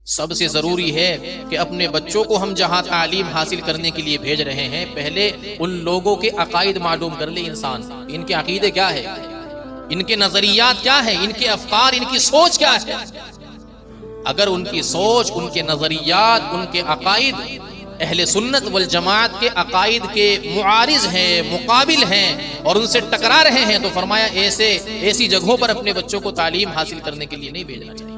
سب سے ضروری ہے کہ اپنے بچوں کو ہم جہاں تعلیم حاصل کرنے کے لیے بھیج رہے ہیں، پہلے ان لوگوں کے عقائد معلوم کر لے انسان، ان کے عقیدے کیا ہے، ان کے نظریات کیا ہے، ان کے افکار، ان کی سوچ کیا ہے۔ اگر ان کی سوچ، ان کے نظریات، ان کے عقائد اہل سنت والجماعت کے عقائد کے معارض ہیں، مقابل ہیں اور ان سے ٹکرا رہے ہیں، تو فرمایا ایسی جگہوں پر اپنے بچوں کو تعلیم حاصل کرنے کے لیے نہیں بھیجنا چاہیے۔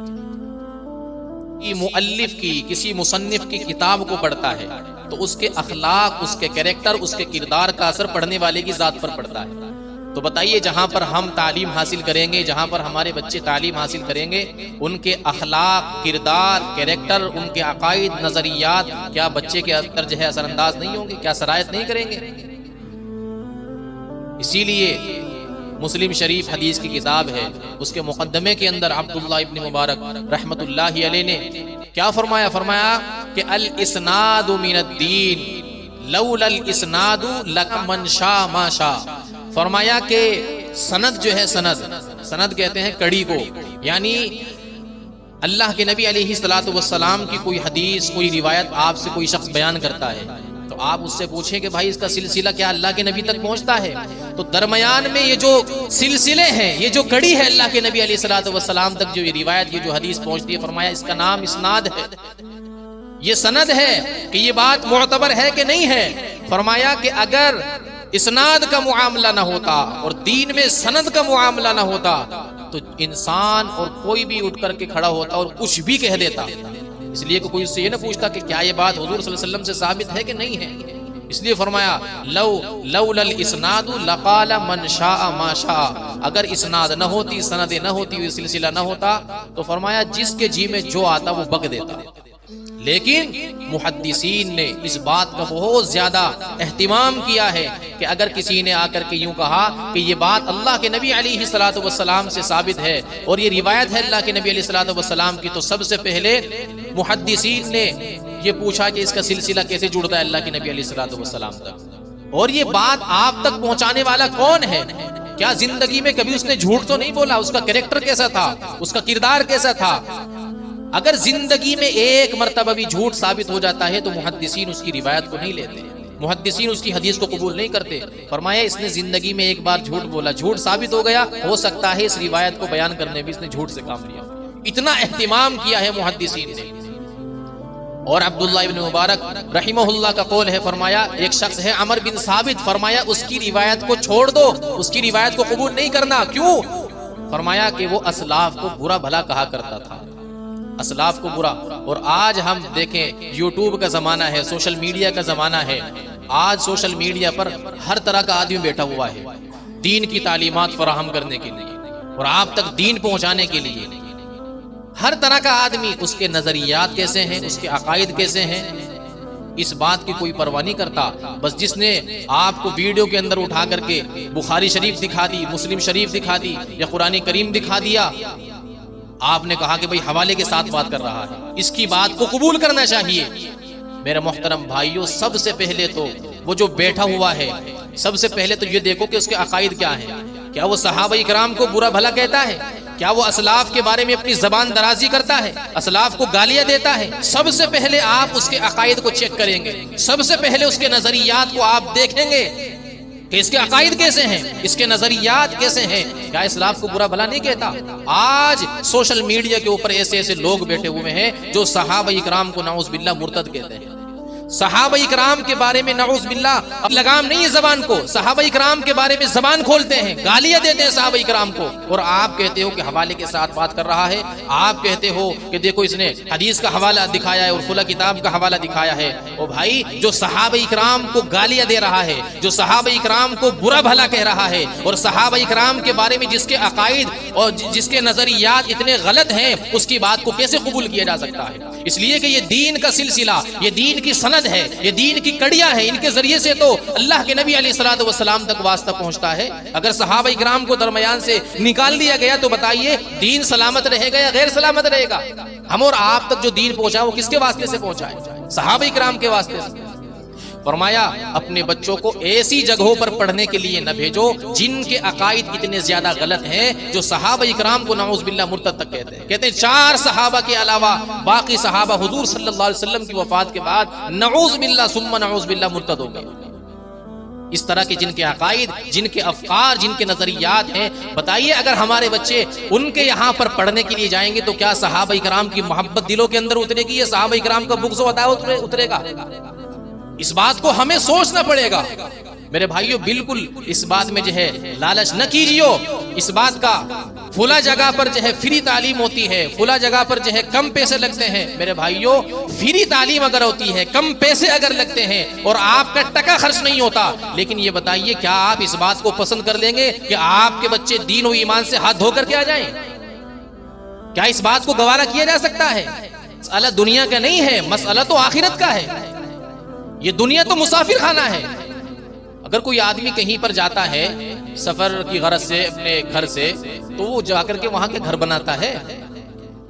مؤلف کی، کسی مصنف کی کتاب کو پڑھتا ہے تو اس کے اخلاق، اس کے کریکٹر، اس کے کردار کا اثر پڑھنے والے کی ذات پر پڑتا ہے۔ تو بتائیے جہاں پر ہم تعلیم حاصل کریں گے، جہاں پر ہمارے بچے تعلیم حاصل کریں گے، ان کے اخلاق، کردار، کریکٹر، ان کے عقائد، نظریات کیا بچے کے اندر جو ہے اثر انداز نہیں ہوں گے، کیا سرایت نہیں کریں گے؟ اسی لیے مسلم شریف حدیث کی کتاب ہے، اس کے مقدمے کے اندر عبداللہ ابن مبارک رحمت اللہ علیہ نے کیا فرمایا؟ فرمایا کہ الاسناد من الدین لولا الاسناد لمن شاء ما شاء۔ فرمایا کہ سند جو ہے، سند کہتے ہیں کڑی کو، یعنی اللہ کے نبی علیہ الصلوۃ والسلام کی کوئی حدیث، کوئی روایت آپ سے کوئی شخص بیان کرتا ہے تو آپ اس سے پوچھیں کہ بھائی اس کا سلسلہ کیا اللہ کے نبی تک پہنچتا ہے؟ تو درمیان میں یہ جو سلسلے ہیں، یہ جو کڑی ہے اللہ کے نبی علیہ الصلوۃ والسلام تک جو یہ روایت، یہ جو حدیث پہنچتی ہے، فرمایا اس کا نام اسناد ہے، یہ سند ہے کہ یہ بات معتبر ہے کہ نہیں ہے۔ فرمایا کہ اگر اسناد کا معاملہ نہ ہوتا اور دین میں سند کا معاملہ نہ ہوتا تو انسان اور کوئی بھی اٹھ کر کے کھڑا ہوتا اور کچھ بھی کہہ دیتا، اس لیے کہ کوئی اس سے یہ نہ پوچھتا کہ کیا یہ بات حضور صلی اللہ علیہ وسلم سے ثابت ہے کہ نہیں ہے۔ اس لیے فرمایا لولا الاسناد لقال من شاء ما شاء، اگر اسناد نہ ہوتی، سند نہ ہوتی، سلسلہ نہ ہوتا تو فرمایا جس کے جی میں جو آتا وہ بک دیتا۔ لیکن محدثین نے اس بات کا بہت زیادہ اہتمام کیا ہے کہ اگر کسی نے آ کر کے یوں کہا کہ یہ بات اللہ کے نبی علیہ الصلوۃ والسلام سے ثابت ہے اور یہ روایت ہے اللہ کے نبی علیہ الصلوۃ والسلام کی، تو سب سے پہلے محدثین نے یہ پوچھا کہ اس کا سلسلہ کیسے جڑتا ہے اللہ کے نبی علیہ الصلوۃ والسلام تک، اور یہ بات آپ تک پہنچانے والا کون ہے؟ کیا زندگی میں کبھی اس نے جھوٹ تو نہیں بولا؟ اس کا کریکٹر کیسا تھا؟ اس کا کردار کیسا تھا؟ اگر زندگی میں ایک مرتبہ بھی جھوٹ ثابت ہو جاتا ہے تو محدثین اس کی روایت کو نہیں لیتے، محدثین اس کی حدیث کو قبول نہیں کرتے۔ فرمایا اس نے زندگی میں ایک بار جھوٹ بولا، جھوٹ ثابت ہو گیا، ہو سکتا ہے اس روایت کو بیان کرنے میں اس نے جھوٹ سے کام لیا۔ اتنا اہتمام کیا ہے محدثین نے۔ اور عبداللہ ابن مبارک رحمہ اللہ کا قول ہے، فرمایا ایک شخص ہے عمر بن ثابت، فرمایا اس کی روایت کو چھوڑ دو، اس کی روایت کو قبول نہیں کرنا۔ کیوں؟ فرمایا کہ وہ اسلاف کو برا بھلا کہا کرتا تھا، اسلاف کو برا۔ اور آج ہم دیکھیں یوٹیوب کا زمانہ ہے، سوشل میڈیا کا زمانہ ہے، آج سوشل میڈیا پر ہر طرح کا آدمی بیٹھا ہوا ہے دین کی تعلیمات فراہم کرنے کے لیے اور آپ تک دین پہنچانے کے لیے۔ ہر طرح کا آدمی، اس کے نظریات کیسے ہیں، اس کے عقائد کیسے ہیں، اس بات کی کوئی پرواہ نہیں کرتا۔ بس جس نے آپ کو ویڈیو کے اندر اٹھا کر کے بخاری شریف دکھا دی، مسلم شریف دکھا دی یا قرآن کریم دکھا دیا، آپ نے کہا کہ بھئی حوالے کے ساتھ بات کر رہا ہے، اس کی بات کو قبول کرنا چاہیے۔ میرے محترم بھائیوں، سب سے پہلے تو وہ جو بیٹھا ہوا ہے، سب سے پہلے تو یہ دیکھو کہ اس کے عقائد کیا ہیں۔ کیا وہ صحابہ اکرام کو برا بھلا کہتا ہے؟ کیا وہ اسلاف کے بارے میں اپنی زبان درازی کرتا ہے، اسلاف کو گالیاں دیتا ہے؟ سب سے پہلے آپ اس کے عقائد کو چیک کریں گے، سب سے پہلے اس کے نظریات کو آپ دیکھیں گے کہ اس کے عقائد کیسے ہیں، اس کے نظریات کیسے ہیں۔ کیا اسلاف کو برا بھلا نہیں کہتا؟ آج سوشل میڈیا کے اوپر ایسے لوگ بیٹھے ہوئے ہیں جو صحابہ اکرام کو نعوذ باللہ مرتد کہتے ہیں، صحابہ اکرام کے بارے میں نعوذ باللہ اب لگام نہیں ہے زبان کو، صحابہ اکرام کے بارے میں زبان کھولتے ہیں، گالیاں دیتے ہیں صحابہ اکرام کو، اور آپ کہتے ہو کہ حوالے کے ساتھ بات کر رہا ہے، آپ کہتے ہو کہ دیکھو اس نے حدیث کا حوالہ دکھایا ہے اور فلاں کتاب کا حوالہ دکھایا ہے۔ او بھائی، جو صحابہ اکرام کو گالیاں دے رہا ہے، جو صحابہ اکرام کو برا بھلا کہہ رہا ہے اور صحابہ اکرام کے بارے میں جس کے عقائد اور جس کے نظریات اتنے غلط ہیں، اس کی بات کو کیسے قبول کیا جا سکتا ہے؟ اس لیے کہ یہ دین کا سلسلہ، یہ دین کی سند ہے، یہ دین کی کڑیاں ہیں، ان کے ذریعے سے تو اللہ کے نبی علیہ الصلوۃ والسلام تک واسطہ پہنچتا ہے۔ اگر صحابہ اکرام کو درمیان سے نکال دیا گیا تو بتائیے دین سلامت رہے گا یا غیر سلامت رہے گا؟ ہم اور آپ تک جو دین پہنچا وہ کس کے واسطے سے پہنچا ہے؟ صحابہ اکرام کے واسطے سے۔ فرمایا اپنے بچوں کو ایسی جگہوں پر پڑھنے کے لیے نہ بھیجو جن کے عقائد اتنے زیادہ غلط ہیں جو صحابہ اکرام کو نعوذ باللہ مرتد تک کہتے ہیں 4 صحابہ کے علاوہ باقی صحابہ حضور صلی اللہ علیہ وسلم کی وفات کے بعد نعوذ باللہ ثم نعوذ باللہ مرتد ہو گئے. اس طرح کے جن کے عقائد، جن کے افکار، جن کے نظریات ہیں، بتائیے اگر ہمارے بچے ان کے یہاں پر پڑھنے کے لیے جائیں گے تو کیا صحابہ اکرام کی محبت دلوں کے اندر اترے گی یا صحابہ اکرام کا بغض و عداوت اترے گا؟ اس بات کو ہمیں سوچنا پڑے گا میرے بھائیوں. بالکل اس بات میں جو ہے لالچ نہ کیجیے اس بات کا فلاں جگہ پر جو ہے فری تعلیم ہوتی ہے، فلاں جگہ پر جو ہے کم پیسے لگتے ہیں. میرے بھائیوں فری تعلیم اگر ہوتی ہے، کم پیسے اگر لگتے ہیں اور آپ کا ٹکا خرچ نہیں ہوتا، لیکن یہ بتائیے کیا آپ اس بات کو پسند کر لیں گے کہ آپ کے بچے دین و ایمان سے ہاتھ دھو کر کے آ جائیں؟ کیا اس بات کو گوارا کیا جا سکتا ہے؟ مسئلہ دنیا کا نہیں ہے، مسئلہ تو آخرت کا ہے. یہ دنیا تو مسافر خانہ ہے. اگر کوئی آدمی کہیں پر جاتا ہے سفر کی غرض سے اپنے گھر سے تو وہ جا کر کے وہاں کے گھر بناتا ہے.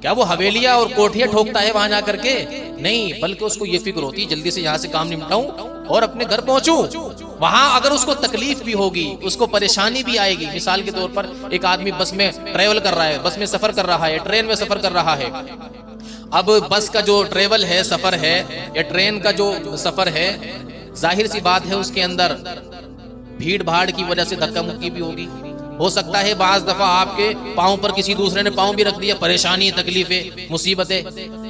کیا وہ حویلیاں اور کوٹھیاں ٹھوکتا ہے وہاں جا کر کے؟ نہیں، بلکہ اس کو یہ فکر ہوتی ہے جلدی سے یہاں سے کام نمٹاؤں اور اپنے گھر پہنچوں. وہاں اگر اس کو تکلیف بھی ہوگی، اس کو پریشانی بھی آئے گی. مثال کے طور پر ایک آدمی بس میں ٹریول کر رہا ہے، بس میں سفر کر رہا ہے، ٹرین میں سفر کر رہا ہے. اب بس کا جو ٹریول ہے، سفر ہے، یا ٹرین کا جو سفر ہے، ظاہر سی بات ہے اس کے اندر بھیڑ بھاڑ کی وجہ سے دھکا مکی بھی ہوگی. ہو سکتا ہے بعض دفعہ آپ کے پاؤں پر کسی دوسرے نے پاؤں بھی رکھ دیا، پریشانی، تکلیفیں، مصیبتیں.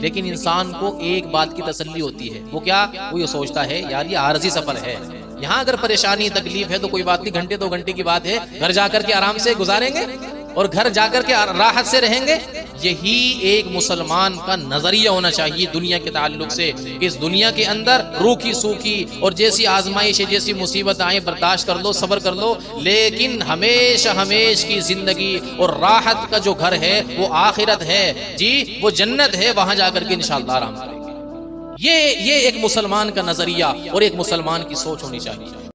لیکن انسان کو ایک بات کی تسلی ہوتی ہے، وہ کیا؟ وہ یہ سوچتا ہے یار یہ عارضی سفر ہے، یہاں اگر پریشانی تکلیف ہے تو کوئی بات نہیں، گھنٹے 2 گھنٹے کی بات ہے، گھر جا کر کے آرام سے گزاریں گے اور گھر جا کر کے راحت سے رہیں گے. یہی ایک مسلمان کا نظریہ ہونا چاہیے دنیا کے تعلق سے کہ اس دنیا کے اندر روکھی سوکھی اور جیسی آزمائش ہے، جیسی مصیبت آئیں برداشت کر لو، صبر کر لو، لیکن ہمیشہ ہمیش کی زندگی اور راحت کا جو گھر ہے وہ آخرت ہے جی، وہ جنت ہے، وہاں جا کر کے انشاءاللہ آرام کریں گے. یہ ایک مسلمان کا نظریہ اور ایک مسلمان کی سوچ ہونی چاہیے.